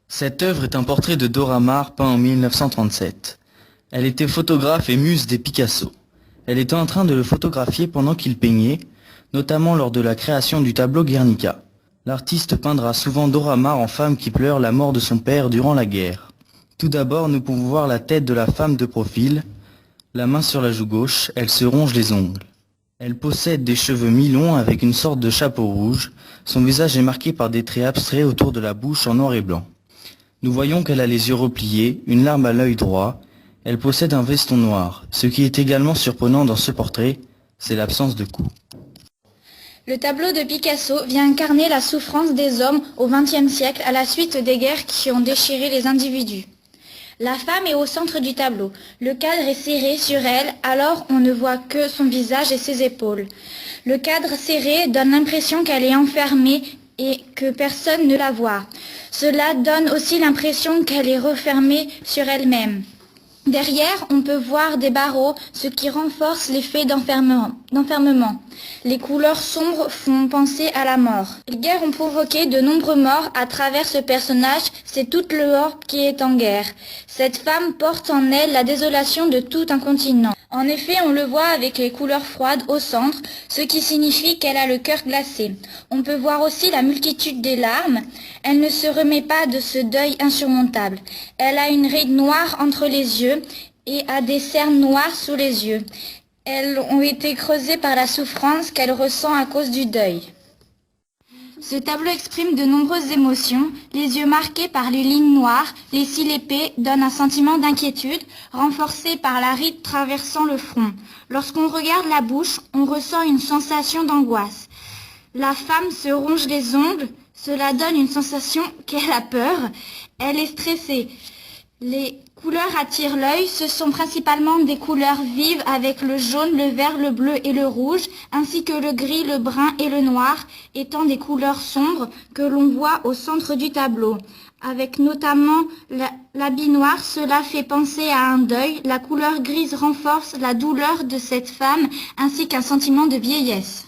Cette œuvre est un portrait de Dora Maar peint en 1937. Elle était photographe et muse des Picasso. Elle était en train de le photographier pendant qu'il peignait, notamment lors de la création du tableau Guernica. L'artiste peindra souvent Dora Maar en femme qui pleure la mort de son père durant la guerre. Tout d'abord, nous pouvons voir la tête de la femme de profil, la main sur la joue gauche, elle se ronge les ongles. Elle possède des cheveux mi-longs avec une sorte de chapeau rouge. Son visage est marqué par des traits abstraits autour de la bouche en noir et blanc. Nous voyons qu'elle a les yeux repliés, une larme à l'œil droit. Elle possède un veston noir. Ce qui est également surprenant dans ce portrait, c'est l'absence de cou. Le tableau de Picasso vient incarner la souffrance des hommes au XXe siècle à la suite des guerres qui ont déchiré les individus. La femme est au centre du tableau. Le cadre est serré sur elle, alors on ne voit que son visage et ses épaules. Le cadre serré donne l'impression qu'elle est enfermée et que personne ne la voit. Cela donne aussi l'impression qu'elle est refermée sur elle-même. Derrière, on peut voir des barreaux, ce qui renforce l'effet d'enfermement. Les couleurs sombres font penser à la mort. Les guerres ont provoqué de nombreux morts à travers ce personnage, c'est toute l'Europe qui est en guerre. Cette femme porte en elle la désolation de tout un continent. En effet, on le voit avec les couleurs froides au centre, ce qui signifie qu'elle a le cœur glacé. On peut voir aussi la multitude des larmes. Elle ne se remet pas de ce deuil insurmontable. Elle a une ride noire entre les yeux et a des cernes noires sous les yeux. Elles ont été creusées par la souffrance qu'elle ressent à cause du deuil. Ce tableau exprime de nombreuses émotions. Les yeux marqués par les lignes noires, les cils épais donnent un sentiment d'inquiétude, renforcé par la ride traversant le front. Lorsqu'on regarde la bouche, on ressent une sensation d'angoisse. La femme se ronge les ongles, cela donne une sensation qu'elle a peur. Elle est stressée. Les couleurs attirent l'œil, ce sont principalement des couleurs vives avec le jaune, le vert, le bleu et le rouge, ainsi que le gris, le brun et le noir, étant des couleurs sombres que l'on voit au centre du tableau. Avec notamment l'habit noir, cela fait penser à un deuil. La couleur grise renforce la douleur de cette femme ainsi qu'un sentiment de vieillesse.